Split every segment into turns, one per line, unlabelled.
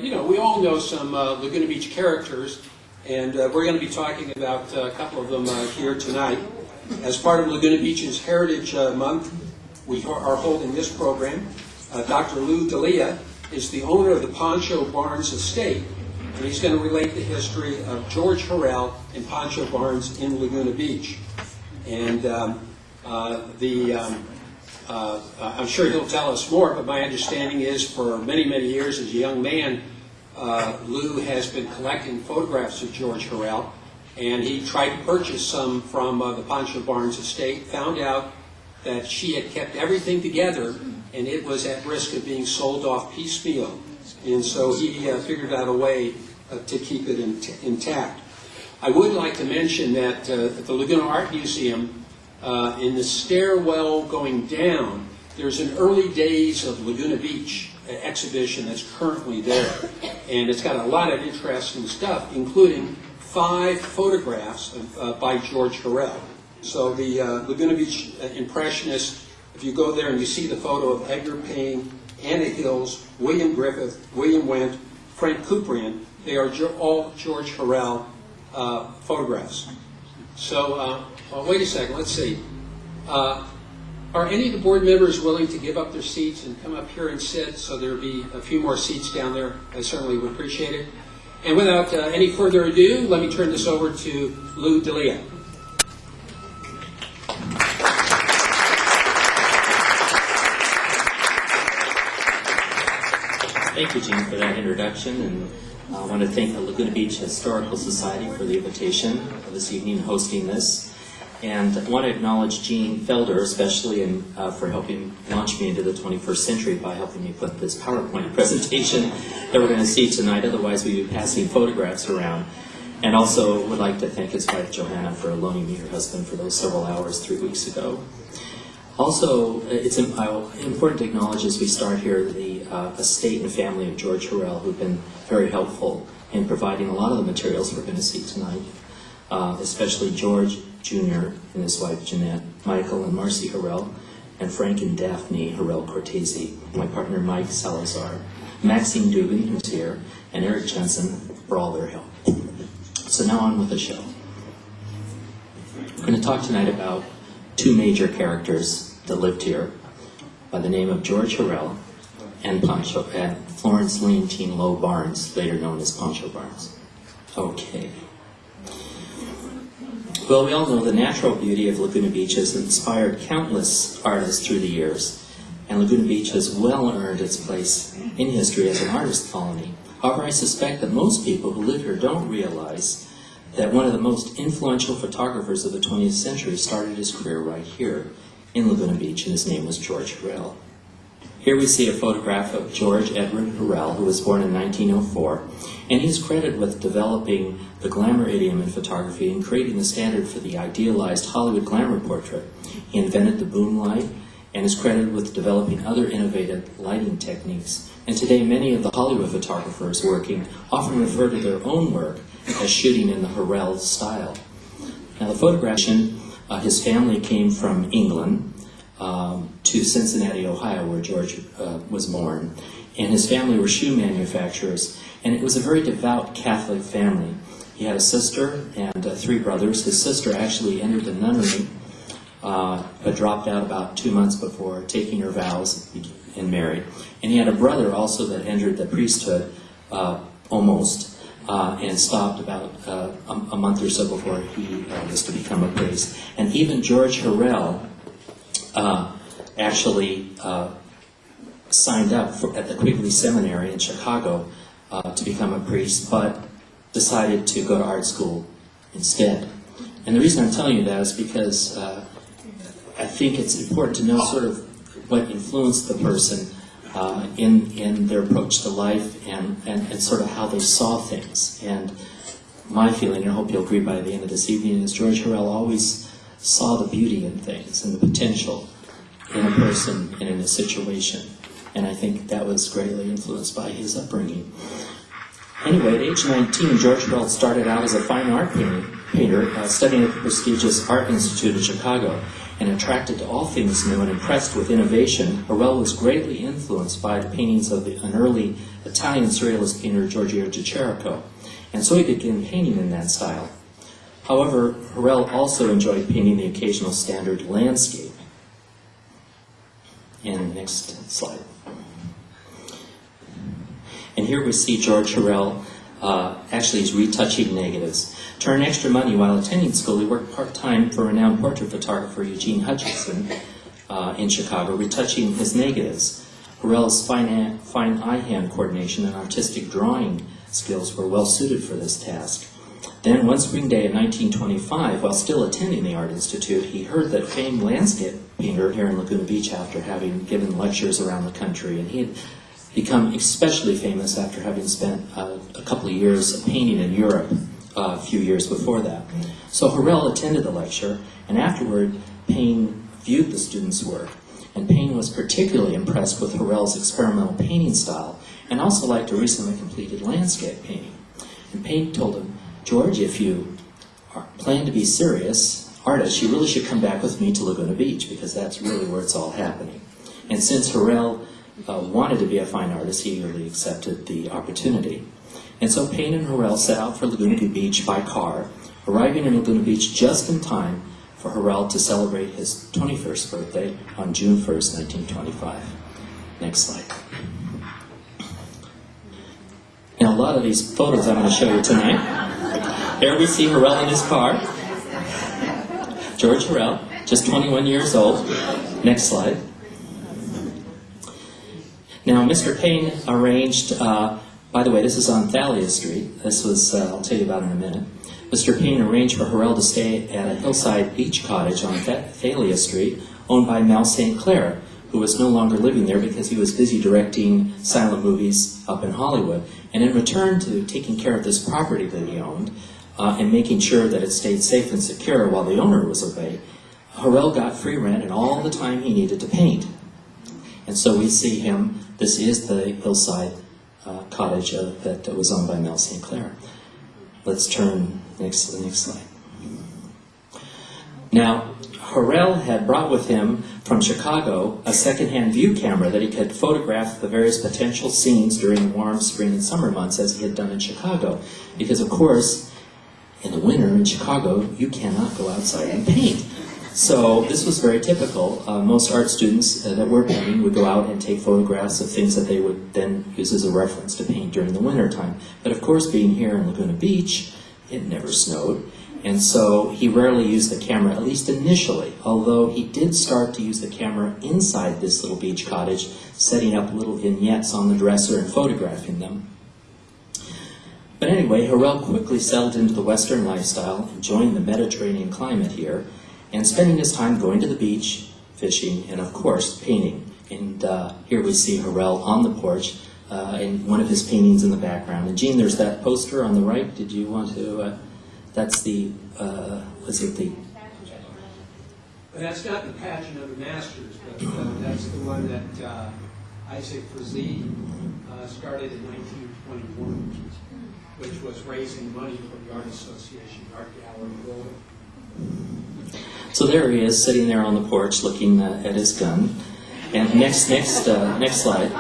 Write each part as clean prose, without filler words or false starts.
You know, we all know some Laguna Beach characters, and we're going to be talking about a couple of them here tonight. As part of Laguna Beach's Heritage Month, we are holding this program. Dr. Lou Delia is the owner of the Pancho Barnes estate, and he's going to relate the history of George Hurrell and Pancho Barnes in Laguna Beach. And I'm sure he'll tell us more, but my understanding is for many, many years as a young man, Lou has been collecting photographs of George Hurrell, and he tried to purchase some from the Pancho Barnes estate, found out that she had kept everything together, and it was at risk of being sold off piecemeal. And so he figured out a way to keep it intact. I would like to mention that at the Laguna Art Museum, in the stairwell going down, there's an early days of Laguna Beach exhibition that's currently there. And it's got a lot of interesting stuff, including 5 photographs by George Hurrell. So the Laguna Beach Impressionists, if you go there and you see the photo of Edgar Payne, Anna Hills, William Griffith, William Wendt, Frank Couperin, they are all George Hurrell photographs. So, wait a second, let's see. Are any of the board members willing to give up their seats and come up here and sit, so there'll be a few more seats down there? I certainly would appreciate it. And without any further ado, let me turn this over to Lou Delia.
Thank you, Gene, for that introduction, and I want to thank the Laguna Beach Historical Society for the invitation this evening hosting this. And I want to acknowledge Gene Felder, especially for helping launch me into the 21st century by helping me put this PowerPoint presentation that we're going to see tonight. Otherwise, we'd be passing photographs around. And also would like to thank his wife, Johanna, for loaning me her husband for those several hours 3 weeks ago. Also, it's important to acknowledge as we start here the estate and family of George Hurrell, who've been very helpful in providing a lot of the materials we're going to see tonight, especially George Jr. and his wife Jeanette, Michael and Marcy Hurrell, and Frank and Daphne Hurrell Cortese, my partner Mike Salazar, Maxine Dubin, who's here, and Eric Jensen for all their help. So now on with the show. We're going to talk tonight about 2 major characters that lived here by the name of George Hurrell and Florence Leontine Lowe Barnes, later known as Pancho Barnes. Okay. Well, we all know the natural beauty of Laguna Beach has inspired countless artists through the years, and Laguna Beach has well earned its place in history as an artist colony. However, I suspect that most people who live here don't realize that one of the most influential photographers of the 20th century started his career right here in Laguna Beach, and his name was George Hurrell. Here we see a photograph of George Edward Hurrell, who was born in 1904, and he's credited with developing the glamour idiom in photography and creating the standard for the idealized Hollywood glamour portrait. He invented the boom light and is credited with developing other innovative lighting techniques. And today, many of the Hollywood photographers working often refer to their own work as shooting in the Hurrell style. Now, the photograph, his family came from England to Cincinnati, Ohio, where George was born. And his family were shoe manufacturers, and it was a very devout Catholic family. He had a sister and 3 brothers. His sister actually entered the nunnery, but dropped out about 2 months before taking her vows and married. And he had a brother also that entered the priesthood almost, and stopped about a month or so before he was to become a priest. And even George Hurrell actually signed up at the Quigley Seminary in Chicago to become a priest, but decided to go to art school instead. And the reason I'm telling you that is because I think it's important to know sort of what influenced the person in their approach to life and sort of how they saw things. And my feeling, and I hope you'll agree by the end of this evening, is George Hurrell always saw the beauty in things and the potential in a person and in a situation. And I think that was greatly influenced by his upbringing. Anyway, at age 19, George Hurrell started out as a fine art painter, studying at the prestigious Art Institute of Chicago. And attracted to all things new and impressed with innovation, Hurrell was greatly influenced by the paintings of an early Italian surrealist painter, Giorgio de Chirico. And so he began painting in that style. However, Hurrell also enjoyed painting the occasional standard landscape. And next slide. And here we see George Hurrell, actually he's retouching negatives. To earn extra money while attending school, he worked part-time for renowned portrait photographer Eugene Hutchinson in Chicago, retouching his negatives. Hurrell's fine eye-hand coordination and artistic drawing skills were well suited for this task. Then, one spring day in 1925, while still attending the Art Institute, he heard that famed landscape painter here in Laguna Beach, after having given lectures around the country, and he had become especially famous after having spent a couple of years painting in Europe a few years before that. So Hurrell attended the lecture, and afterward, Payne viewed the students' work. And Payne was particularly impressed with Hurrell's experimental painting style, and also liked a recently completed landscape painting. And Payne told him, "George, if you plan to be serious artist, you really should come back with me to Laguna Beach, because that's really where it's all happening." And since Hurrell wanted to be a fine artist, he eagerly accepted the opportunity. And so Payne and Hurrell set out for Laguna Beach by car, arriving in Laguna Beach just in time for Hurrell to celebrate his 21st birthday on June 1st, 1925. Next slide. Now, a lot of these photos I'm going to show you tonight. Here we see Hurrell in his car. George Hurrell, just 21 years old. Next slide. Now, Mr. Payne arranged, by the way, this is on Thalia Street. This was, I'll tell you about in a minute. Mr. Payne arranged for Hurrell to stay at a hillside beach cottage on Thalia Street, owned by Mel St. Clair, who was no longer living there because he was busy directing silent movies up in Hollywood. And in return to taking care of this property that he owned, and making sure that it stayed safe and secure while the owner was away, Hurrell got free rent and all the time he needed to paint. And so we see him, this is the hillside cottage that was owned by Mel St. Clair. Let's turn to the next slide. Now, Hurrell had brought with him from Chicago a second-hand view camera that he could photograph the various potential scenes during warm spring and summer months, as he had done in Chicago. Because, of course, in the winter in Chicago, you cannot go outside and paint. So this was very typical. Most art students that were painting would go out and take photographs of things that they would then use as a reference to paint during the winter time. But of course, being here in Laguna Beach, it never snowed. And so he rarely used the camera, at least initially, although he did start to use the camera inside this little beach cottage, setting up little vignettes on the dresser and photographing them. But anyway, Hurrell quickly settled into the Western lifestyle, enjoying the Mediterranean climate here, and spending his time going to the beach, fishing, and of course, painting. And here we see Hurrell on the porch, in one of his paintings in the background. And Gene, there's that poster on the right. Did you want to, that's the, was it the?
That's not the Pageant of the Masters, but that's the one that Isaac Frazee started in 1921, which was raising money for the Art Association Art Gallery building.
So there he is, sitting there on the porch, looking at his gun. And next slide.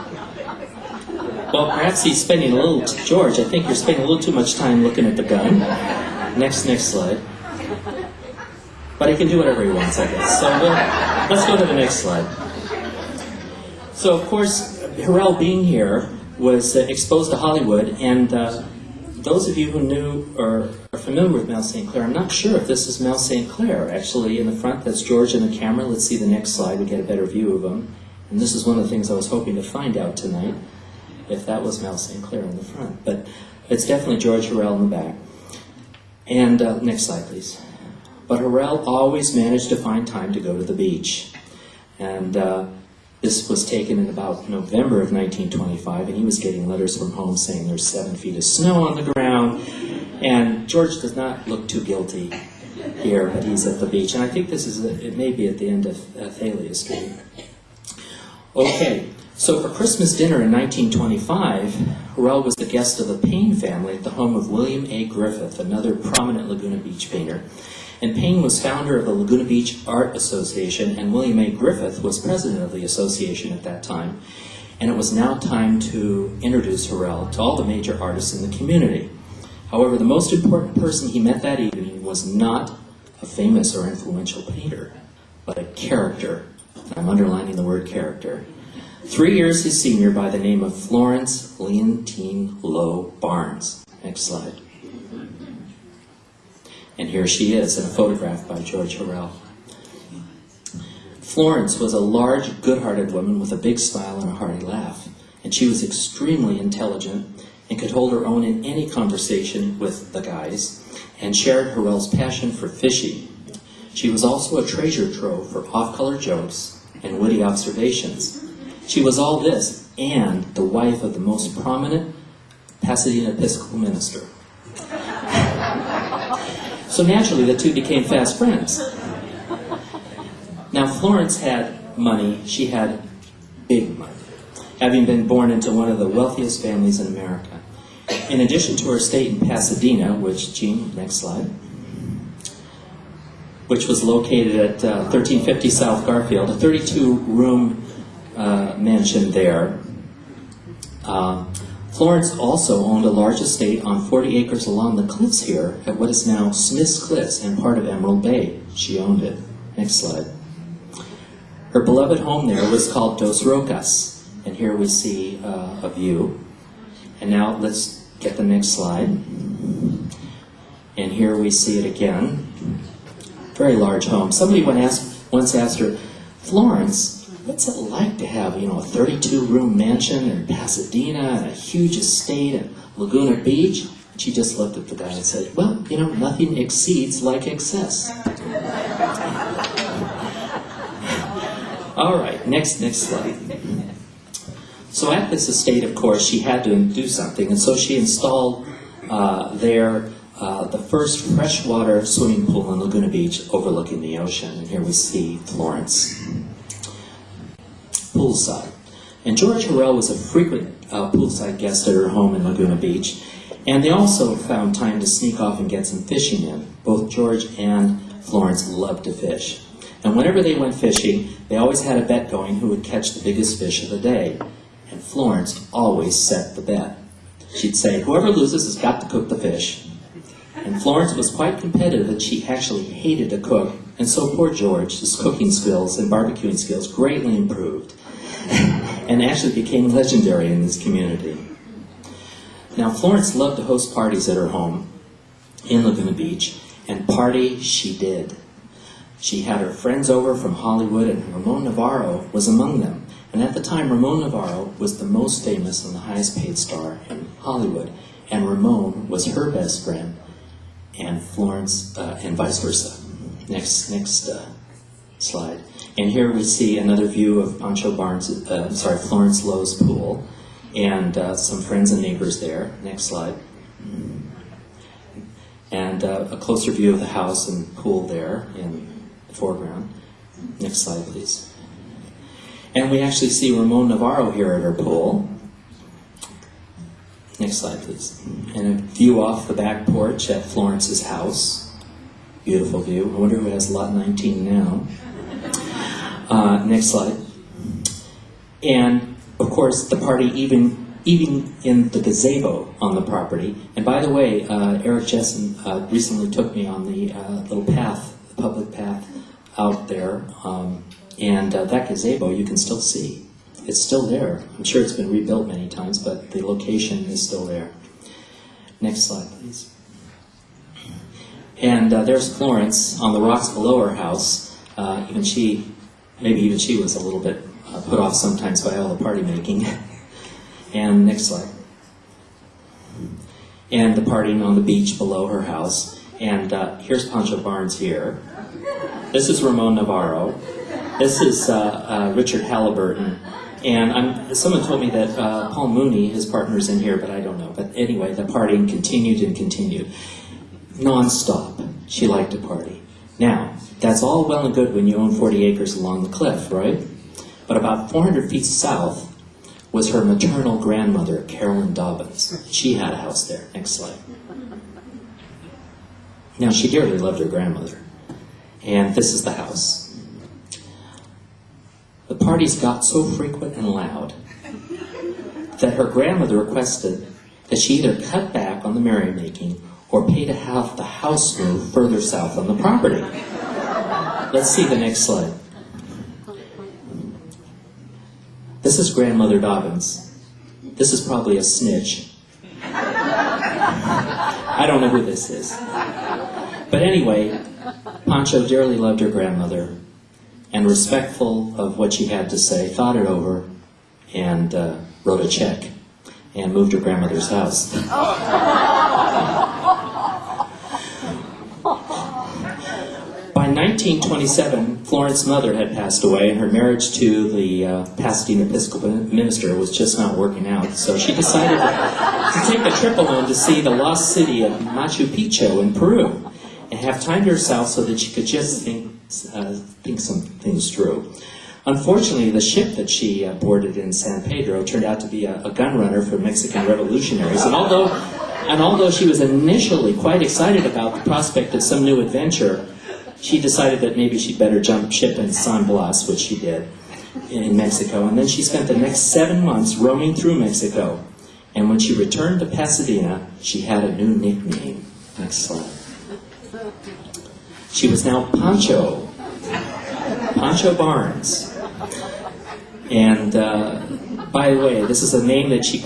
Well, perhaps he's spending a little. George, I think you're spending a little too much time looking at the gun. Next slide. But he can do whatever he wants, I guess. So let's go to the next slide. So, of course, Hurrell being here was exposed to Hollywood, and those of you who knew or are familiar with Mel St. Clair, I'm not sure if this is Mel St. Clair. Actually, in the front, that's George in the camera. Let's see the next slide. We get a better view of him. And this is one of the things I was hoping to find out tonight, if that was Mel St. Clair in the front. But it's definitely George Hurrell in the back. And next slide, please. But Hurrell always managed to find time to go to the beach. And this was taken in about November of 1925, and he was getting letters from home saying there's 7 feet of snow on the ground. And George does not look too guilty here, but he's at the beach. And I think this is, it may be at the end of Thalia Street. Okay, so for Christmas dinner in 1925, Hurrell was the guest of the Payne family at the home of William A. Griffith, another prominent Laguna Beach painter. And Payne was founder of the Laguna Beach Art Association, and William A. Griffith was president of the association at that time. And it was now time to introduce Hurrell to all the major artists in the community. However, the most important person he met that evening was not a famous or influential painter, but a character. I'm underlining the word character. 3 years his senior, by the name of Florence Leontine Lowe Barnes. Next slide. And here she is in a photograph by George Hurrell. Florence was a large, good-hearted woman with a big smile and a hearty laugh. And she was extremely intelligent and could hold her own in any conversation with the guys, and shared Hurrell's passion for fishing. She was also a treasure trove for off-color jokes and witty observations. She was all this, and the wife of the most prominent Pasadena Episcopal minister. So naturally, the two became fast friends. Now, Florence had money. She had big money, having been born into one of the wealthiest families in America. In addition to her estate in Pasadena, which, Gene, next slide, which was located at 1350 South Garfield, a 32-room mansion there. Florence also owned a large estate on 40 acres along the cliffs here at what is now Smith's Cliffs and part of Emerald Bay. She owned it. Next slide. Her beloved home there was called Dos Rocas, and here we see a view. And now let's get the next slide. And here we see it again. Very large home. Somebody once asked her, Florence, what's it like to have, a 32-room mansion in Pasadena and a huge estate at Laguna Beach? And she just looked at the guy and said, well, nothing exceeds like excess. All right, next slide. So at this estate, of course, she had to do something, and so she installed there the first freshwater swimming pool in Laguna Beach overlooking the ocean. And here we see Florence. Poolside. And George Hurrell was a frequent poolside guest at her home in Laguna Beach, and they also found time to sneak off and get some fishing in. Both George and Florence loved to fish. And whenever they went fishing, they always had a bet going who would catch the biggest fish of the day. And Florence always set the bet. She'd say, whoever loses has got to cook the fish. And Florence was quite competitive, and she actually hated to cook. And so poor George, his cooking skills and barbecuing skills greatly improved and actually became legendary in this community. Now, Florence loved to host parties at her home in Laguna Beach, and party she did. She had her friends over from Hollywood, and Ramon Novarro was among them. And at the time, Ramon Novarro was the most famous and the highest paid star in Hollywood. And Ramon was her best friend, and Florence, and vice versa. Next slide. And here we see another view of Pancho Barnes, Florence Lowe's pool, and some friends and neighbors there. Next slide. And a closer view of the house and pool there in the foreground. Next slide, please. And we actually see Ramon Novarro here at her pool. Next slide, please. And a view off the back porch at Florence's house. Beautiful view. I wonder who has lot 19 now. Next slide. And, of course, the party even in the gazebo on the property. And by the way, Eric Jessen recently took me on the little path, the public path out there. And that gazebo you can still see. It's still there. I'm sure it's been rebuilt many times, but the location is still there. Next slide, please. And there's Florence on the rocks below her house. Maybe even she was a little bit put off sometimes by all the party making. And next slide. And the partying on the beach below her house. And here's Pancho Barnes here. This is Ramon Novarro. This is Richard Halliburton. And someone told me that Paul Mooney, his partner's in here, but I don't know. But anyway, the partying continued and continued. Non-stop. She liked to party. Now, that's all well and good when you own 40 acres along the cliff, right? But about 400 feet south was her maternal grandmother, Carolyn Dobbins. She had a house there. Next slide. Now, she dearly loved her grandmother. And this is the house. The parties got so frequent and loud that her grandmother requested that she either cut back on the merrymaking or pay to have the house move further south on the property. Let's see the next slide. This is Grandmother Dobbins. This is probably a snitch. I don't know who this is. But anyway, Pancho dearly loved her grandmother, and respectful of what she had to say, thought it over, and wrote a check, and moved her grandmother's house. By 1927, Florence's mother had passed away, and her marriage to the Pasadena Episcopal minister was just not working out. So she decided to take a trip alone to see the lost city of Machu Picchu in Peru, and have time to herself so that she could just think some things through. Unfortunately, the ship that she boarded in San Pedro turned out to be a gun runner for Mexican revolutionaries, and although she was initially quite excited about the prospect of some new adventure, she decided that maybe she'd better jump ship in San Blas, which she did, in Mexico. And then she spent the next 7 months roaming through Mexico. And when she returned to Pasadena, she had a new nickname. Next slide. She was now Pancho Barnes. And by the way, this is a name that she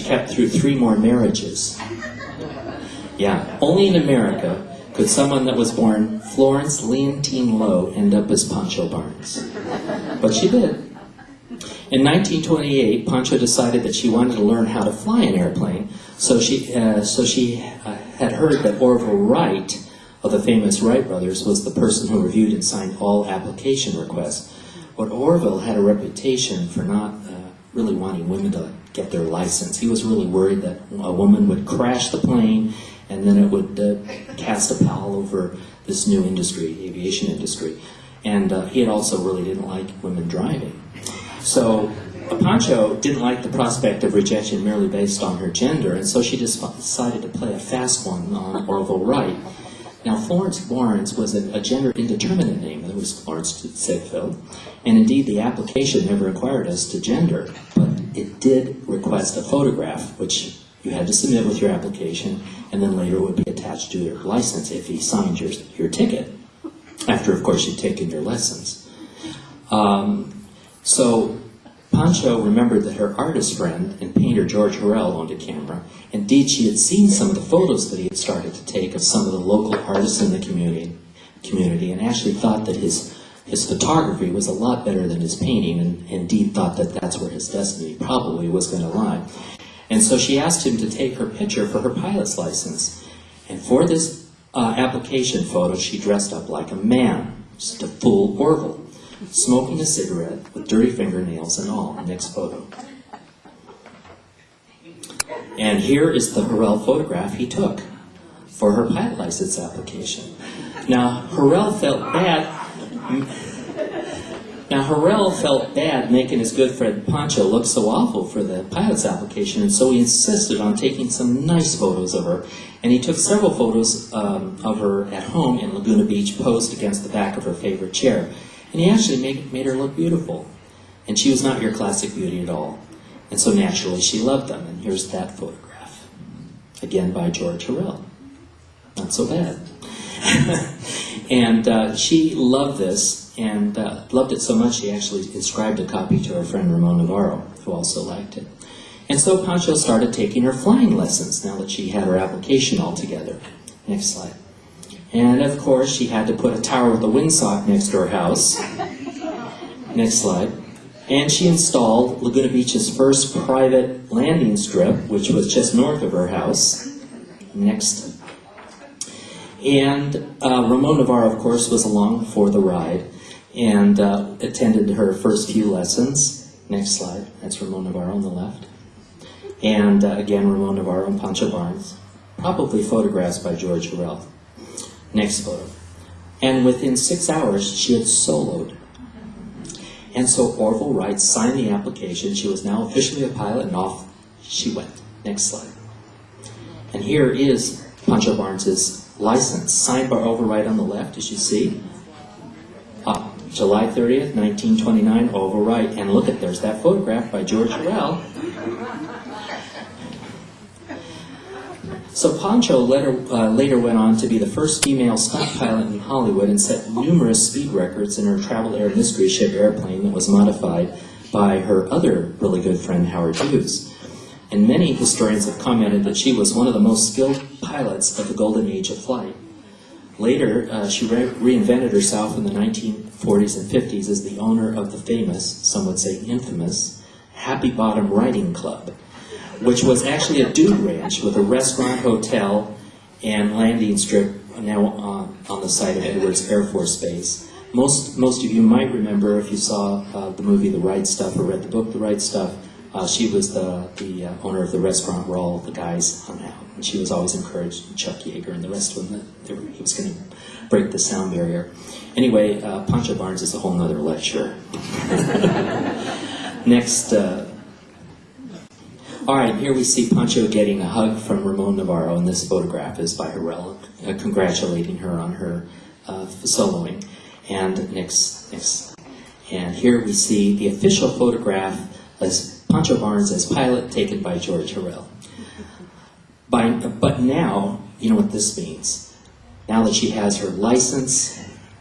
kept through 3 more marriages. Yeah, only in America could someone that was born Florence Leontine Lowe end up as Pancho Barnes. But she did. In 1928, Pancho decided that she wanted to learn how to fly an airplane, so she had heard that Orville Wright, of the famous Wright brothers, was the person who reviewed and signed all application requests. But Orville had a reputation for not really wanting women to get their license. He was really worried that a woman would crash the plane and then it would cast a pall over this new industry, the aviation industry. And he had also really didn't like women driving. So Pancho didn't like the prospect of rejection merely based on her gender, and so she just decided to play a fast one on Orville Wright. Now, Florence Barnes was a gender indeterminate name. It was Florence Ziegfeld. And indeed, the application never required us to gender, but it did request a photograph, which you had to submit with your application, and then later it would be attached to your license if he signed your ticket, after, of course, you'd taken your lessons. So Pancho remembered that her artist friend and painter George Hurrell owned a camera. Indeed, she had seen some of the photos that he had started to take of some of the local artists in the community, and actually thought that his photography was a lot better than his painting, and indeed thought that that's where his destiny probably was going to lie. And so she asked him to take her picture for her pilot's license. And for this application photo, she dressed up like a man, just to fool Orville, smoking a cigarette with dirty fingernails and all. Next photo. And here is the Hurrell photograph he took for her pilot license application. Now, Hurrell felt bad making his good friend Pancho look so awful for the pilot's application, and so he insisted on taking some nice photos of her. And he took several photos of her at home in Laguna Beach, posed against the back of her favorite chair. And he actually made her look beautiful. And she was not your classic beauty at all. And so naturally she loved them. And here's that photograph. Again by George Hurrell. Not so bad. And she loved this, and loved it so much she actually inscribed a copy to her friend Ramon Novarro, who also liked it. And so Pancho started taking her flying lessons now that she had her application all together. Next slide. And of course, she had to put a tower with a windsock next to her house. Next slide. And she installed Laguna Beach's first private landing strip, which was just north of her house. Next. And Ramon Novarro, of course, was along for the ride and attended her first few lessons. Next slide. That's Ramon Novarro on the left. And again, Ramon Novarro and Pancho Barnes. Probably photographs by George Hurrell. Next photo. And within 6 hours, she had soloed. And so Orville Wright signed the application. She was now officially a pilot, and off she went. Next slide. And here is Pancho Barnes's license, signed by Orville Wright on the left, as you see, July 30th, 1929, Oval Right. And look at, there's that photograph by George Hurrell. So Pancho later went on to be the first female stunt pilot in Hollywood and set numerous speed records in her travel air mystery ship airplane that was modified by her other really good friend, Howard Hughes. And many historians have commented that she was one of the most skilled pilots of the golden age of flight. Later, she reinvented herself in the 1940s and 50s as the owner of the famous, some would say infamous, Happy Bottom Riding Club, which was actually a dude ranch with a restaurant, hotel, and landing strip now on the site of Edwards Air Force Base. Most of you might remember, if you saw the movie The Right Stuff or read the book The Right Stuff, she was the owner of the restaurant where all the guys hung out. And she was always encouraged, Chuck Yeager and the rest of them, that he was going to break the sound barrier. Anyway, Pancho Barnes is a whole nother lecture. Next, all right, here we see Pancho getting a hug from Ramon Novarro, and this photograph is by Hurrell, congratulating her on her soloing. And next, and here we see the official photograph as Pancho Barnes as pilot, taken by George Hurrell. But now, you know what this means. Now that she has her license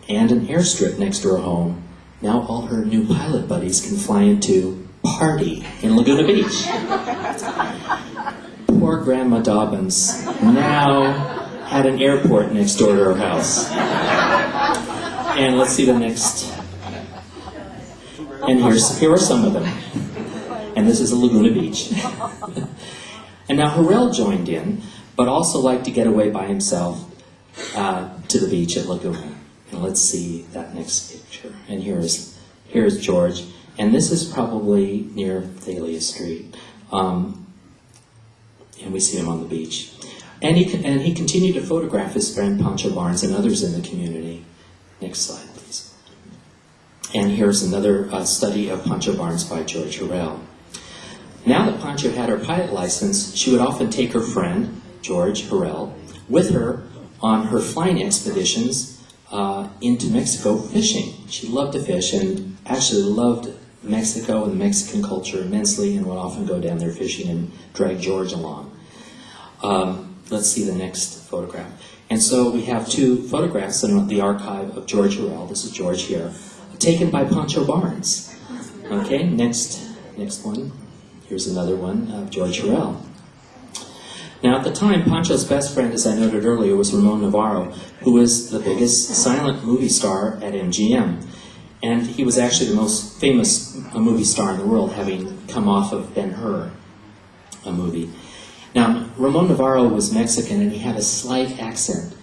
and an airstrip next to her home, now all her new pilot buddies can fly into party in Laguna Beach. Poor Grandma Dobbins now had an airport next door to her house. And let's see the next. And here are some of them. And this is a Laguna Beach. And now Hurrell joined in, but also liked to get away by himself to the beach at Laguna. And let's see that next picture. And here's George. And this is probably near Thalia Street. And we see him on the beach. And he continued to photograph his friend Pancho Barnes and others in the community. Next slide, please. And here's another study of Pancho Barnes by George Hurrell. Now that Pancho had her pilot license, she would often take her friend, George Hurrell, with her on her flying expeditions into Mexico fishing. She loved to fish and actually loved Mexico and the Mexican culture immensely, and would often go down there fishing and drag George along. Let's see the next photograph. And so we have two photographs in the archive of George Hurrell. This is George here, taken by Pancho Barnes. Okay, next one. Here's another one of George Hurrell. Now, at the time, Pancho's best friend, as I noted earlier, was Ramon Novarro, who was the biggest silent movie star at MGM. And he was actually the most famous movie star in the world, having come off of Ben-Hur, a movie. Now, Ramon Novarro was Mexican, and he had a slight accent.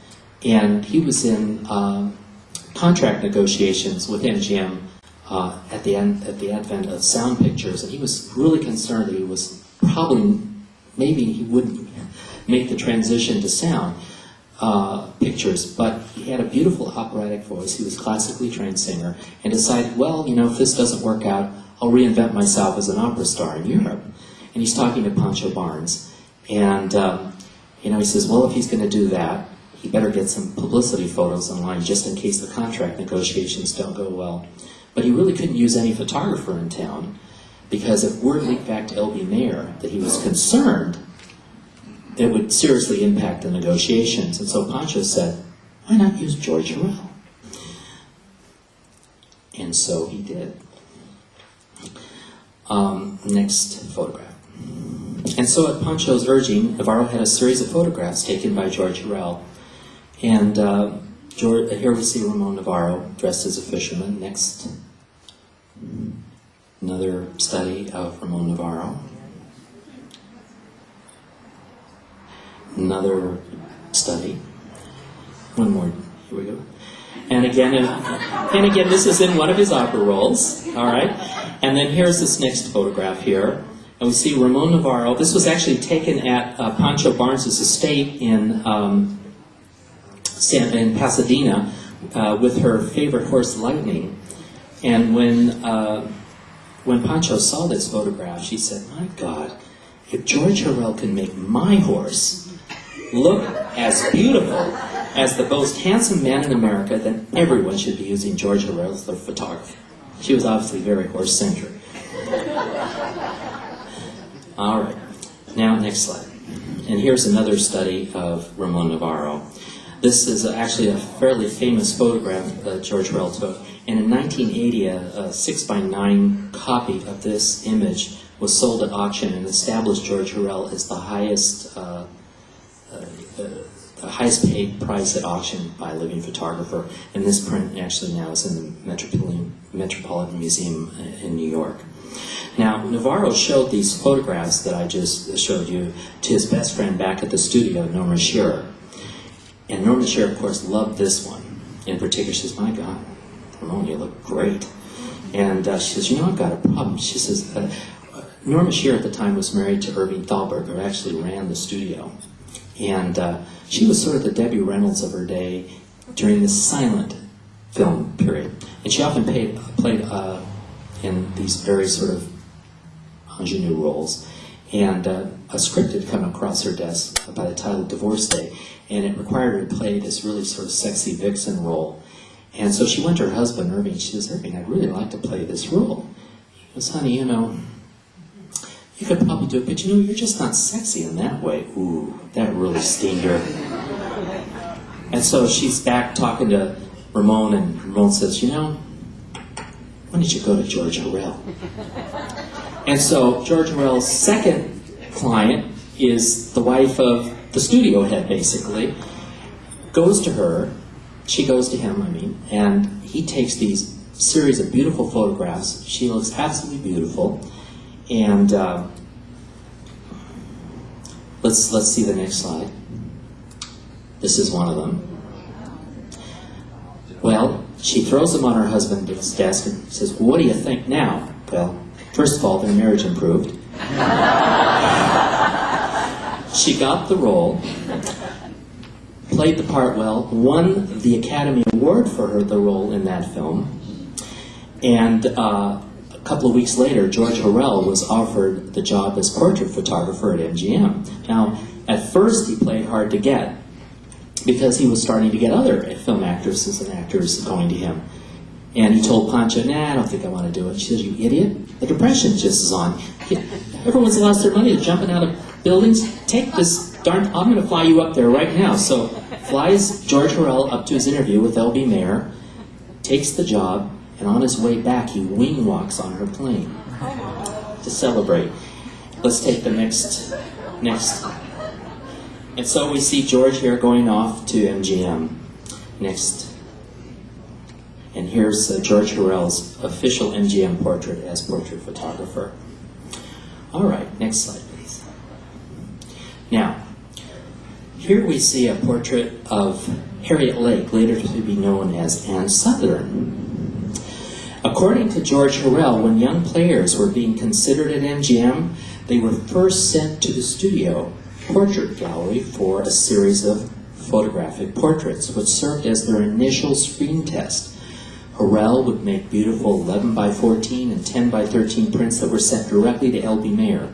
And he was in contract negotiations with MGM at the advent of sound pictures, and he was really concerned that he was maybe he wouldn't make the transition to sound pictures, but he had a beautiful operatic voice. He was a classically trained singer, and decided, well, if this doesn't work out, I'll reinvent myself as an opera star in Europe. And he's talking to Pancho Barnes, and he says, well, if he's going to do that, he better get some publicity photos online just in case the contract negotiations don't go well. But he really couldn't use any photographer in town, because if word leaked back to L.B. Mayer that he was concerned, it would seriously impact the negotiations. And so Pancho said, why not use George Hurrell? And so he did. Next photograph. And so at Pancho's urging, Novarro had a series of photographs taken by George Hurrell. And here we see Ramon Novarro dressed as a fisherman. Next. Another study of Ramon Novarro. Another study. One more. Here we go. And again, this is in one of his opera roles. All right. And then here's this next photograph here. And we see Ramon Novarro. This was actually taken at Pancho Barnes' estate in Pasadena with her favorite horse, Lightning. And when Pancho saw this photograph, she said, my God, if George Hurrell can make my horse look as beautiful as the most handsome man in America, then everyone should be using George Hurrell as their photographer. She was obviously very horse-centric. All right. Now, next slide. And here's another study of Ramon Novarro. This is actually a fairly famous photograph that George Hurrell took. And in 1980, a 6x9 copy of this image was sold at auction and established George Hurrell as the highest paid price at auction by a living photographer. And this print actually now is in the Metropolitan Museum in New York. Now, Novarro showed these photographs that I just showed you to his best friend back at the studio, Norma Shearer. And Norma Shearer, of course, loved this one. In particular, she says, "My God, Ramon, you look great." And she says, "You know, I've got a problem." She says, Norma Shearer at the time was married to Irving Thalberg, who actually ran the studio. And she was sort of the Debbie Reynolds of her day during the silent film period. And she often played in these very sort of ingenue roles. And a script had come across her desk by the title Divorce Day, and it required her to play this really sort of sexy vixen role. And so she went to her husband, Irving. She says, "Irving, I'd really like to play this role." He goes, "Honey, you know, you could probably do it, but you know, you're just not sexy in that way." Ooh, that really stinged her. And so she's back talking to Ramon, and Ramon says, "You know, why don't you go to George Hurrell?" And so George Hurrell's second client is the wife of the studio head, basically. Goes to her, she goes to him, I mean, and he takes these series of beautiful photographs. She looks absolutely beautiful. And let's see the next slide. This is one of them. Well, she throws them on her husband's desk and says, "What do you think now?" Well, first of all, their marriage improved. She got the role, played the part well, won the Academy Award for the role in that film, and a couple of weeks later, George Hurrell was offered the job as portrait photographer at MGM. Now, at first he played hard to get, because he was starting to get other film actresses and actors going to him. And he told Pancho, "Nah, I don't think I want to do it." She says, "You idiot, the Depression just is on. Everyone's lost their money, they're jumping out of buildings. Take this darn, I'm going to fly you up there right now." So flies George Hurrell up to his interview with L.B. Mayer, takes the job, and on his way back he wing walks on her plane to celebrate. Let's take the next. And so we see George here going off to MGM. Next. And here's George Hurrell's official MGM portrait as portrait photographer. All right, next slide, please. Now, here we see a portrait of Harriet Lake, later to be known as Anne Sothern. According to George Hurrell, when young players were being considered at MGM, they were first sent to the studio portrait gallery for a series of photographic portraits, which served as their initial screen test. Hurrell would make beautiful 11 by 14 and 10 by 13 prints that were sent directly to L.B. Mayer.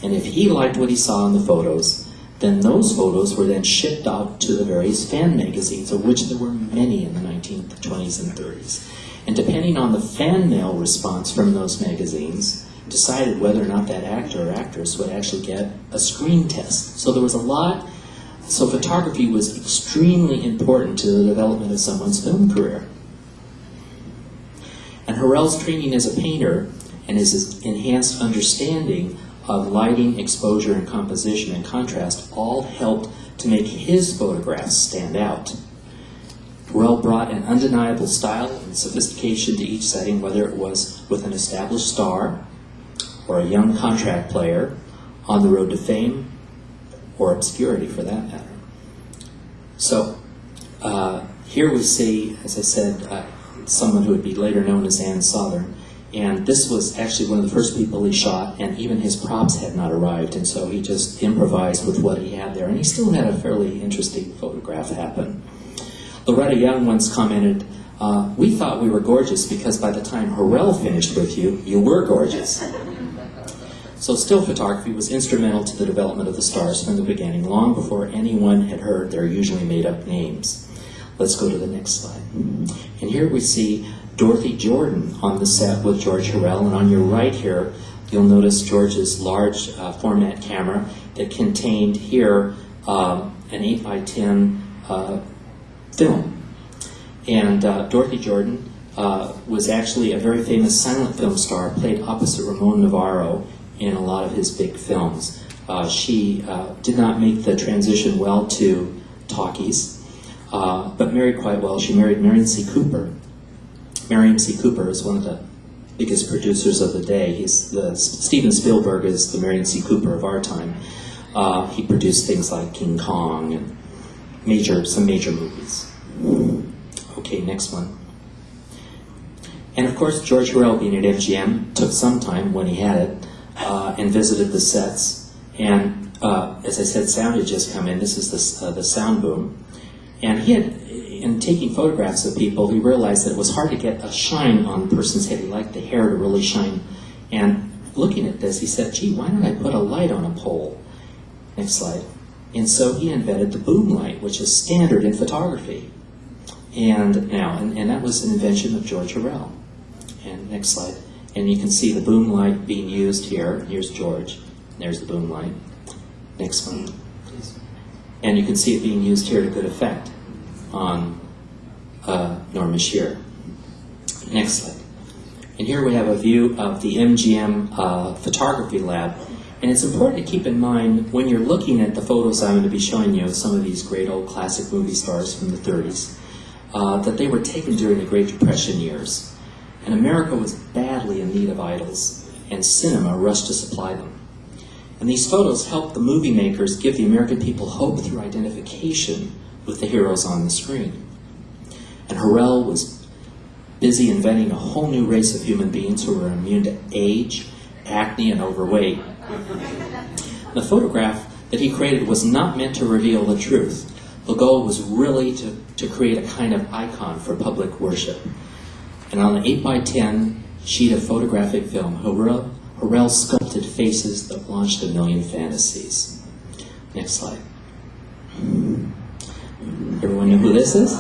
And if he liked what he saw in the photos, then those photos were then shipped out to the various fan magazines, of which there were many in the 1920s and 30s. And depending on the fan mail response from those magazines, decided whether or not that actor or actress would actually get a screen test. So there was a lot. So photography was extremely important to the development of someone's film career. And Hurrell's training as a painter and his enhanced understanding of lighting, exposure, and composition and contrast all helped to make his photographs stand out. Hurrell brought an undeniable style and sophistication to each setting, whether it was with an established star or a young contract player on the road to fame or obscurity, for that matter. So here we see, as I said, someone who would be later known as Anne Sothern. And this was actually one of the first people he shot, and even his props had not arrived, and so he just improvised with what he had there. And he still had a fairly interesting photograph happen. Loretta Young once commented, "We thought we were gorgeous because by the time Hurrell finished with you, you were gorgeous." So still photography was instrumental to the development of the stars from the beginning, long before anyone had heard their usually made-up names. Let's go to the next slide. And here we see Dorothy Jordan on the set with George Hurrell, and on your right here, you'll notice George's large format camera that contained here an 8x10 film. And Dorothy Jordan was actually a very famous silent film star, played opposite Ramon Novarro in a lot of his big films. She did not make the transition well to talkies, but married quite well. She married Marion C. Cooper. Marion C. Cooper is one of the biggest producers of the day. Steven Spielberg is the Marion C. Cooper of our time. He produced things like King Kong and some major movies. Okay, next one. And of course, George Hurrell, being at MGM, took some time when he had it and visited the sets. And as I said, sound had just come in. This is the sound boom. And he had, in taking photographs of people, he realized that it was hard to get a shine on a person's head. He liked the hair to really shine. And looking at this, he said, gee, why don't I put a light on a pole? Next slide. And so he invented the boom light, which is standard in photography. And that was an invention of George Hurrell. And next slide. And you can see the boom light being used here. Here's George. There's the boom light. Next one, please. And you can see it being used here to good effect on Norma Shearer. Next slide. And here we have a view of the MGM photography lab. And it's important to keep in mind when you're looking at the photos I'm going to be showing you of some of these great old classic movie stars from the 30s, that they were taken during the Great Depression years. And America was badly in need of idols, and cinema rushed to supply them. And these photos helped the movie makers give the American people hope through identification with the heroes on the screen. And Hurrell was busy inventing a whole new race of human beings who were immune to age, acne, and overweight. The photograph that he created was not meant to reveal the truth. The goal was really to create a kind of icon for public worship. And on an 8x10 sheet of photographic film, Hurrell sculpted faces that launched a million fantasies. Next slide. Everyone know who this is?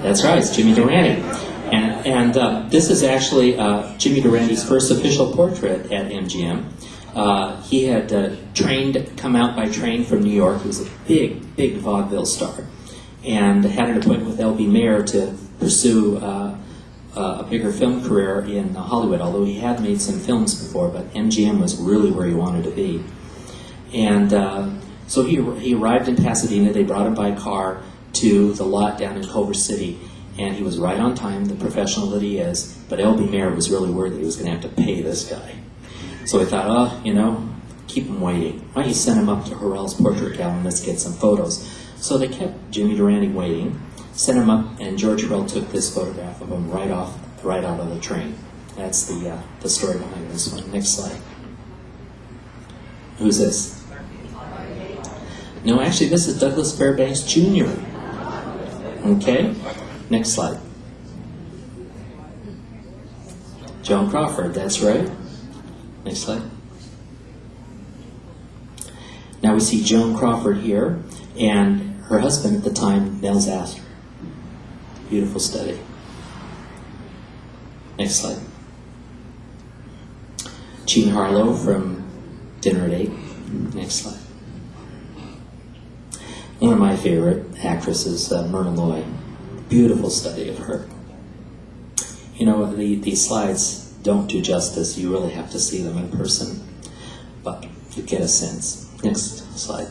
That's right, it's Jimmy Durante. And this is actually Jimmy Durante's first official portrait at MGM. He had come out by train from New York. He was a big, big vaudeville star, and had an appointment with L.B. Mayer to pursue a bigger film career in Hollywood, although he had made some films before, but MGM was really where he wanted to be. And so he arrived in Pasadena. They brought him by car to the lot down in Culver City, and he was right on time, the professional that he is, but L.B. Mayer was really worried that he was going to have to pay this guy. So he thought, keep him waiting. Why don't you send him up to Hurrell's portrait gallery and let's get some photos. So they kept Jimmy Durante waiting, sent him up, and George Hurrell took this photograph of him right out of the train. That's the story behind this one. Next slide. Who's this? No, actually, this is Douglas Fairbanks Jr. Okay? Next slide. Joan Crawford, that's right. Next slide. Now we see Joan Crawford here, and her husband at the time, Nels Astor. Beautiful study. Next slide. Jean Harlow from Dinner at 8. Next slide. One of my favorite actresses, Myrna Loy. Beautiful study of her. These slides don't do justice. You really have to see them in person, but you get a sense. Next slide.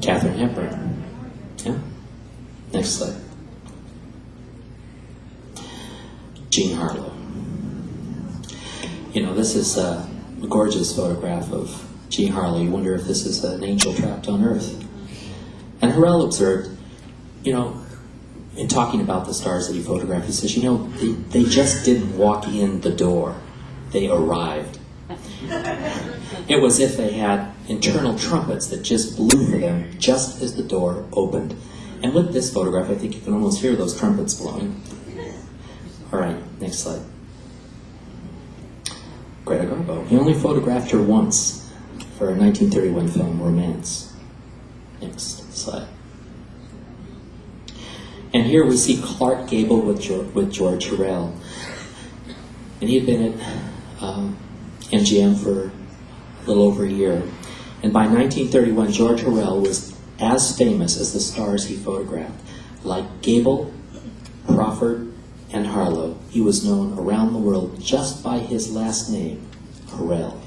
Katharine Hepburn. Yeah. Next slide. Jean Harlow. This is a gorgeous photograph of Jean Harlow. You wonder if this is an angel trapped on earth. And Hurrell observed, in talking about the stars that he photographed, he says, they just didn't walk in the door. They arrived. It was as if they had internal trumpets that just blew for them just as the door opened. And with this photograph, I think you can almost hear those trumpets blowing. All right, next slide. Greta Garbo. He only photographed her once for a 1931 film, Romance. Next slide. And here we see Clark Gable with George Hurrell. And he had been at MGM for a little over a year. And by 1931, George Hurrell was as famous as the stars he photographed. Like Gable, Crawford, and Harlow, he was known around the world just by his last name, Hurrell.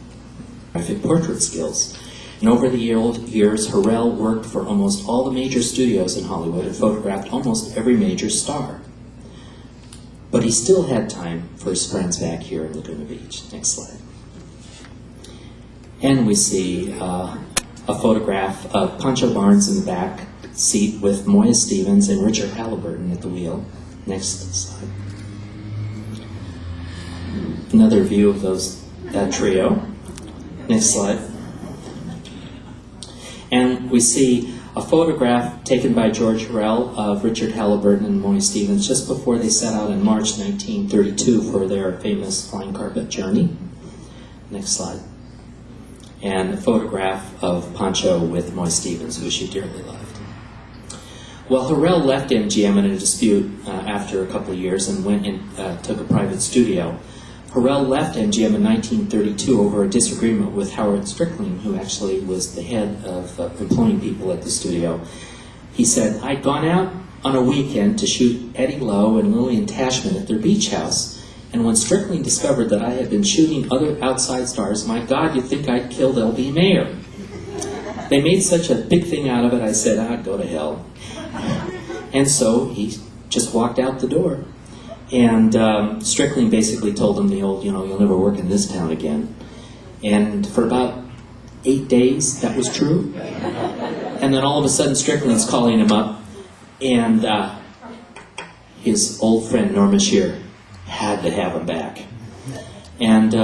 Graphic portrait skills. And over the years, Hurrell worked for almost all the major studios in Hollywood and photographed almost every major star. But he still had time for his friends back here in Laguna Beach. Next slide. And we see a photograph of Pancho Barnes in the back seat with Moya Stevens and Richard Halliburton at the wheel. Next slide. Another view of that trio. Next slide. And we see a photograph taken by George Hurrell of Richard Halliburton and Moya Stevens just before they set out in March 1932 for their famous flying carpet journey. Next slide. And a photograph of Pancho with Moya Stevens, who she dearly loved. Well, Hurrell left MGM in a dispute after a couple of years and went and took a private studio. Hurrell left MGM in 1932 over a disagreement with Howard Strickland, who actually was the head of employing people at the studio. He said, "I'd gone out on a weekend to shoot Eddie Lowe and Lillian Tashman at their beach house, and when Strickland discovered that I had been shooting other outside stars, my God, you'd think I'd killed L.B. Mayer. They made such a big thing out of it, I said, I'd go to hell." And so he just walked out the door. And Strickland basically told him the old, you'll never work in this town again. And for about 8 days, that was true. And then all of a sudden, Strickland's calling him up, and his old friend Norma Shear had to have him back. And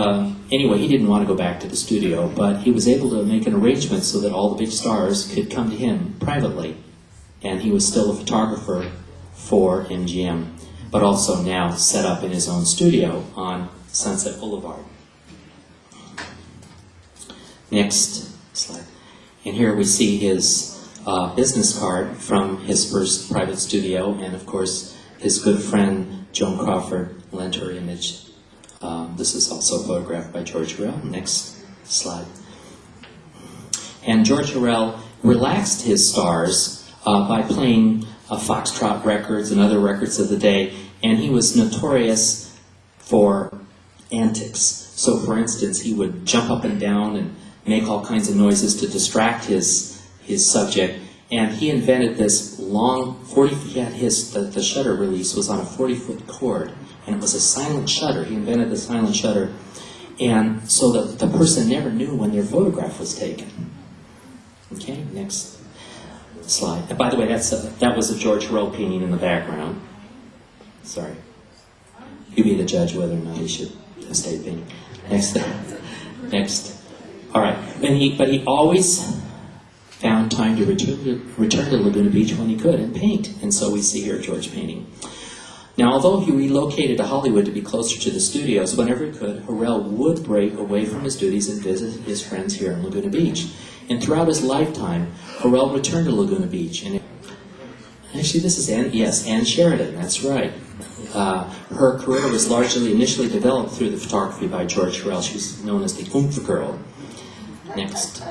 anyway, he didn't want to go back to the studio, but he was able to make an arrangement so that all the big stars could come to him privately. And he was still a photographer for MGM, but also now set up in his own studio on Sunset Boulevard. Next slide. And here we see his business card from his first private studio, and of course his good friend Joan Crawford lent her image. This is also photographed by George Hurrell. Next slide. And George Hurrell relaxed his stars by playing foxtrot records and other records of the day, and he was notorious for antics. So, for instance, he would jump up and down and make all kinds of noises to distract his subject, and he invented this long the shutter release was on a 40-foot cord, and it was a silent shutter. He invented the silent shutter, and so the person never knew when their photograph was taken. Okay, next slide. And by the way, that was a George Hurrell painting in the background. Sorry. You be the judge whether or not he should have stayed painting. Next. All right. But he always found time to return to Laguna Beach when he could and paint. And so we see here George painting. Now, although he relocated to Hollywood to be closer to the studios, whenever he could, Hurrell would break away from his duties and visit his friends here in Laguna Beach. And throughout his lifetime, Hurrell returned to Laguna Beach. And actually, this is Ann Sheridan, that's right. Her career was largely initially developed through the photography by George Hurrell. She was known as the Oomph Girl. Next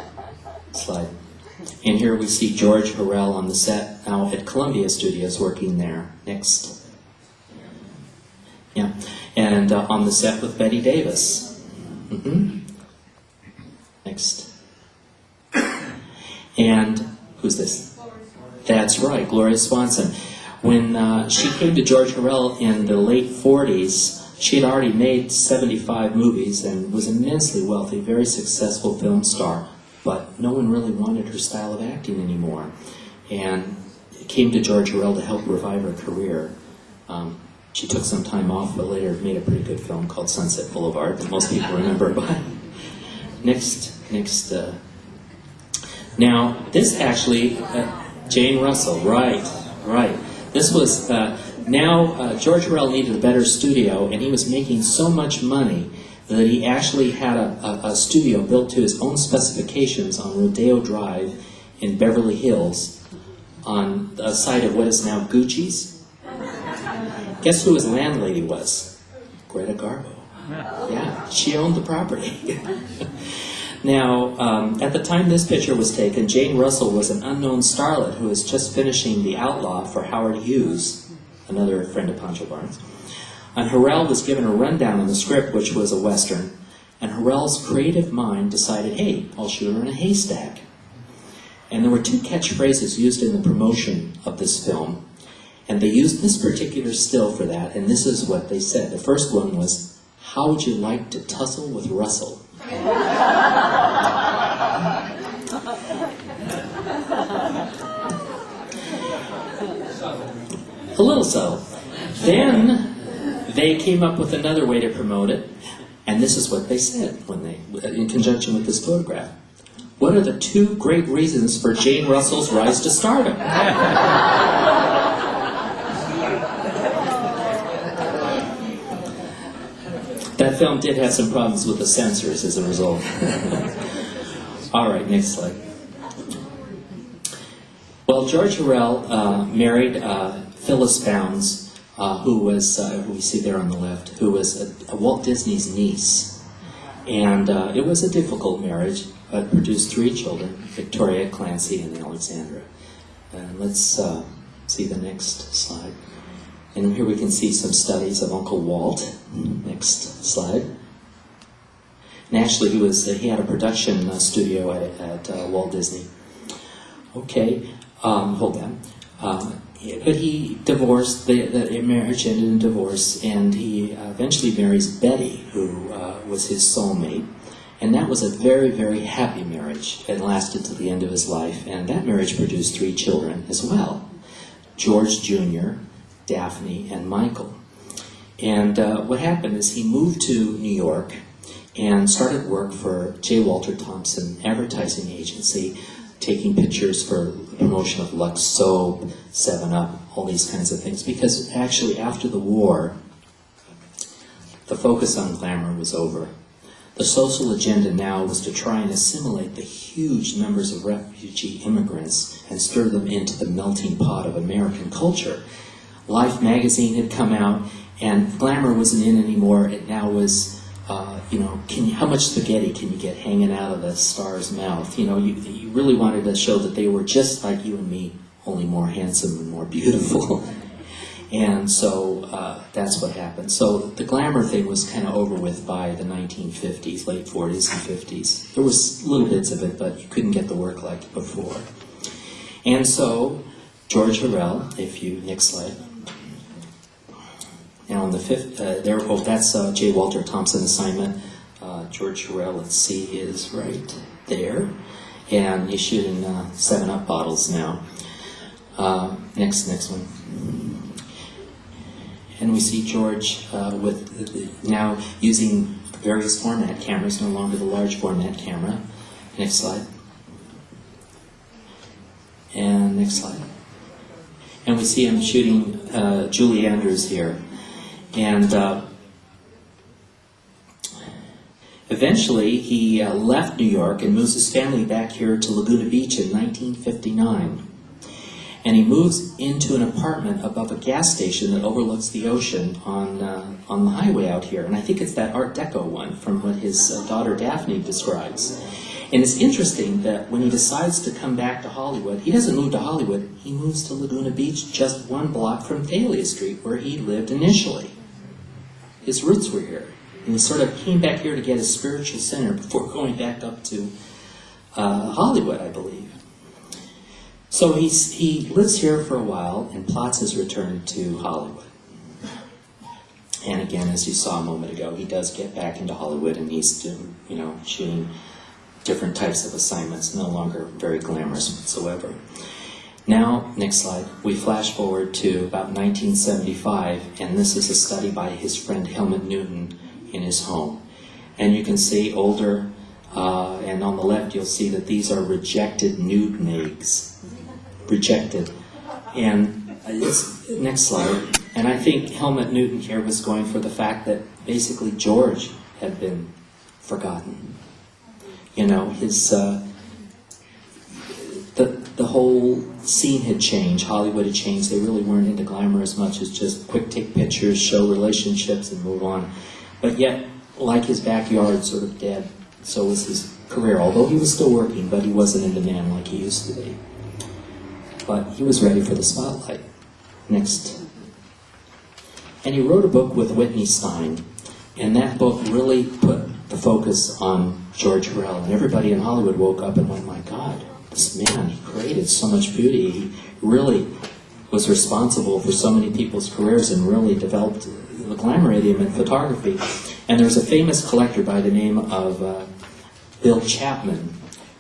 slide. And here we see George Hurrell on the set now at Columbia Studios working there. Next. Yeah. And on the set with Betty Davis. Next. And who's this? That's right, Gloria Swanson. When she came to George Hurrell in the late 40s, she had already made 75 movies and was immensely wealthy, very successful film star, but no one really wanted her style of acting anymore. And it came to George Hurrell to help revive her career. She took some time off, but later made a pretty good film called Sunset Boulevard that most people remember by. Next. Now, this actually, Jane Russell, right. This was, George Hurrell needed a better studio, and he was making so much money that he actually had a studio built to his own specifications on Rodeo Drive in Beverly Hills on the site of what is now Gucci's. Guess who his landlady was? Greta Garbo. Yeah, she owned the property. Now, at the time this picture was taken, Jane Russell was an unknown starlet who was just finishing The Outlaw for Howard Hughes, another friend of Pancho Barnes. And Hurrell was given a rundown on the script, which was a Western, and Hurrell's creative mind decided, hey, I'll shoot her in a haystack. And there were two catchphrases used in the promotion of this film, and they used this particular still for that, and this is what they said. The first one was, how would you like to tussle with Russell? A little subtle. Then they came up with another way to promote it, and this is what they said when they, in conjunction with this photograph. What are the two great reasons for Jane Russell's rise to stardom? That film did have some problems with the censors as a result. All right, next slide. Well, George Hurrell married Phyllis Bounds, who was, who we see there on the left, who was a Walt Disney's niece. And it was a difficult marriage, but produced 3 children, Victoria, Clancy, and Alexandra. And let's see the next slide. And here we can see some studies of Uncle Walt. Next slide. And actually, he had a production studio at Walt Disney. Okay, hold on. But he divorced. The marriage ended in divorce, and he eventually marries Betty, who was his soulmate. And that was a very, very happy marriage. It lasted to the end of his life, and that marriage produced 3 children as well: George Jr., Daphne, and Michael. And what happened is he moved to New York and started work for J. Walter Thompson Advertising Agency, taking pictures for the promotion of Lux Soap, 7-Up, all these kinds of things. Because actually, after the war, the focus on glamour was over. The social agenda now was to try and assimilate the huge numbers of refugee immigrants and stir them into the melting pot of American culture. Life magazine had come out, and glamour wasn't in anymore. It now was, how much spaghetti can you get hanging out of the star's mouth? You really wanted to show that they were just like you and me, only more handsome and more beautiful. And so that's what happened. So the glamour thing was kind of over with by the 1950s, late 40s and 50s. There was little bits of it, but you couldn't get the work like before. And so George Hurrell, next slide. Now on the fifth, that's J. Walter Thompson assignment. George Hurrell, let's see, is right there. And he's shooting 7-Up bottles now. Next one. And we see George with now using various format cameras, no longer the large format camera. Next slide. And next slide. And we see him shooting Julie Andrews here. And eventually he left New York and moves his family back here to Laguna Beach in 1959. And he moves into an apartment above a gas station that overlooks the ocean on the highway out here. And I think it's that Art Deco one from what his daughter Daphne describes. And it's interesting that when he decides to come back to Hollywood, he doesn't move to Hollywood, he moves to Laguna Beach, just 1 block from Thalia Street, where he lived initially. His roots were here. And he sort of came back here to get his spiritual center before going back up to Hollywood, I believe. So he lives here for a while and plots his return to Hollywood. And again, as you saw a moment ago, he does get back into Hollywood, and he's doing, shooting different types of assignments, no longer very glamorous whatsoever. Now, next slide, we flash forward to about 1975, and this is a study by his friend Helmut Newton in his home. And you can see older, and on the left you'll see that these are rejected nude MIGs. Rejected. And next slide. And I think Helmut Newton here was going for the fact that basically George had been forgotten. You know, the whole scene had changed. Hollywood had changed. They really weren't into glamour as much as just quick take pictures, show relationships, and move on. But yet, like his backyard, sort of dead, so was his career. Although he was still working, but he wasn't in demand like he used to be. But he was ready for the spotlight. Next. And he wrote a book with Whitney Stein, and that book really put the focus on George Hurrell. And everybody in Hollywood woke up and went, my God, this man, he created so much beauty. He really was responsible for so many people's careers and really developed the glamour idiom in photography. And there's a famous collector by the name of Bill Chapman,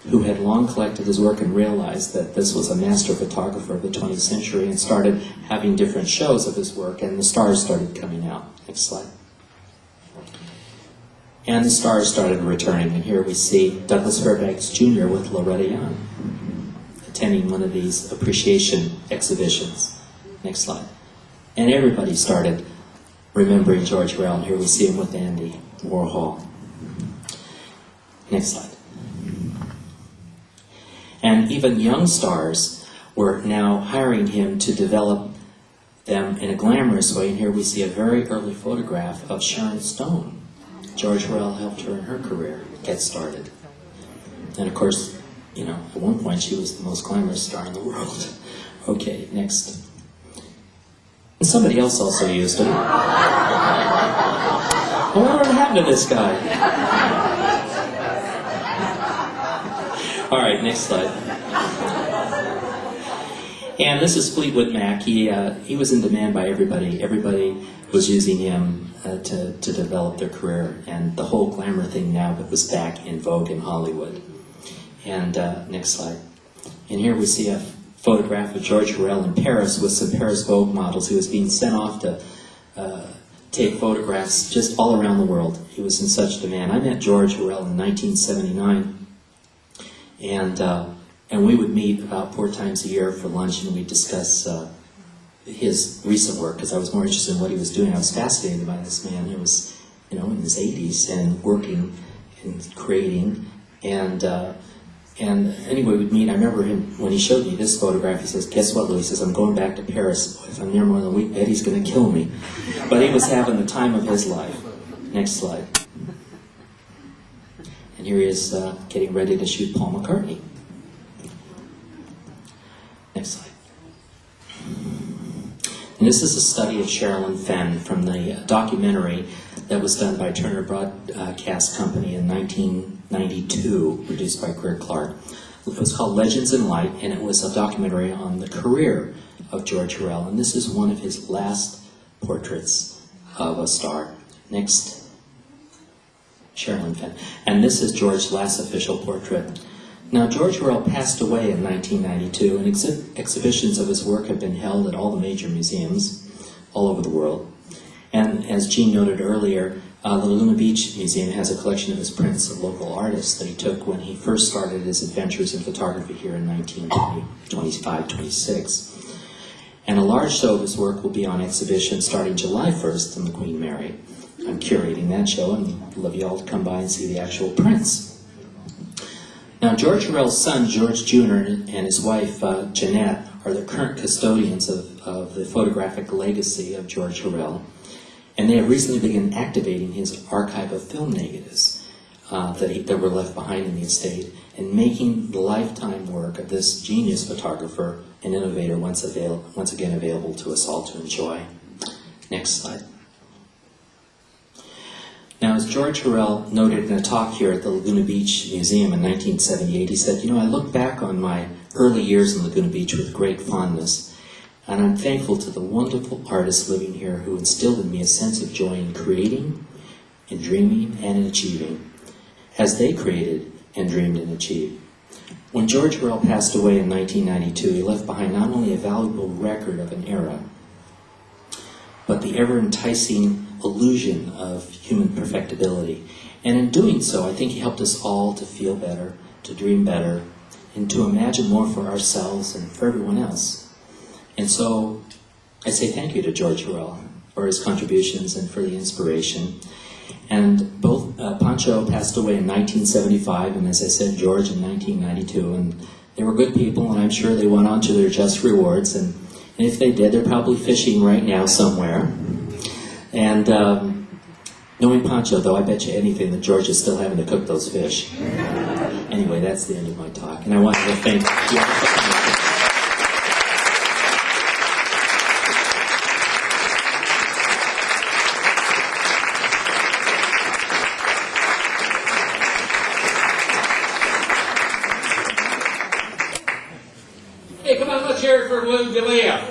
who had long collected his work and realized that this was a master photographer of the 20th century, and started having different shows of his work, and the stars started coming out. Next slide. And the stars started returning, and here we see Douglas Fairbanks Jr. with Loretta Young attending one of these appreciation exhibitions. Next slide. And everybody started remembering George Hurrell, and here we see him with Andy Warhol. Next slide. And even young stars were now hiring him to develop them in a glamorous way, and here we see a very early photograph of Sharon Stone. George Hurrell helped her in her career get started. And of course, you know, at one point she was the most glamorous star in the world. Okay, next. And somebody else also used it. Well, what happened to this guy? All right, next slide. And this is Fleetwood Mac. He was in demand by everybody. Everybody was using him to develop their career, and the whole glamour thing now was back in vogue in Hollywood. And next slide. And here we see a photograph of George Hurrell in Paris with some Paris Vogue models. He was being sent off to take photographs just all around the world. He was in such demand. I met George Hurrell in 1979, and we would meet about 4 times a year for lunch, and we'd discuss his recent work, because I was more interested in what he was doing. I was fascinated by this man. He was, you know, in his 80s and working and creating, and anyway, we'd meet. I remember him, when he showed me this photograph, he says, guess what, Lou? He says, I'm going back to Paris. Boy, if I'm there more than a week, Eddie's going to kill me. But he was having the time of his life. Next slide. And here he is getting ready to shoot Paul McCartney. Next slide. And this is a study of Sherilyn Fenn from the documentary that was done by Turner Broadcast Company in 1992, produced by Greer Clark. It was called Legends in Light, and it was a documentary on the career of George Hurrell. And this is one of his last portraits of a star. Next. Sherilyn Fenn. And this is George's last official portrait. Now, George Hurrell passed away in 1992, and exhibitions of his work have been held at all the major museums all over the world. And as Jean noted earlier, the Laguna Beach Museum has a collection of his prints of local artists that he took when he first started his adventures in photography here in 1925, 26. And a large show of his work will be on exhibition starting July 1st in the Queen Mary. I'm curating that show, and I'd love you all to come by and see the actual prints. Now, George Hurrell's son, George Jr., and his wife, Jeanette, are the current custodians of the photographic legacy of George Hurrell. And they have recently begun activating his archive of film negatives that were left behind in the estate, and making the lifetime work of this genius photographer and innovator once again available to us all to enjoy. Next slide. Now, as George Hurrell noted in a talk here at the Laguna Beach Museum in 1978, he said, you know, I look back on my early years in Laguna Beach with great fondness, and I'm thankful to the wonderful artists living here who instilled in me a sense of joy in creating, in dreaming, and in achieving, as they created and dreamed and achieved. When George Hurrell passed away in 1992, he left behind not only a valuable record of an era, but the ever-enticing illusion of human perfectibility. And in doing so, I think he helped us all to feel better, to dream better, and to imagine more for ourselves and for everyone else. And so I say thank you to George Hurrell for his contributions and for the inspiration. And both Pancho passed away in 1975, and as I said, George in 1992. And they were good people, and I'm sure they went on to their just rewards. And if they did, they're probably fishing right now somewhere. And knowing Pancho, though, I bet you anything that George is still having to cook those fish. Anyway, that's the end of my talk. And I wanted to thank you.
Hey, come on, let's hear it for Lou DeLeo.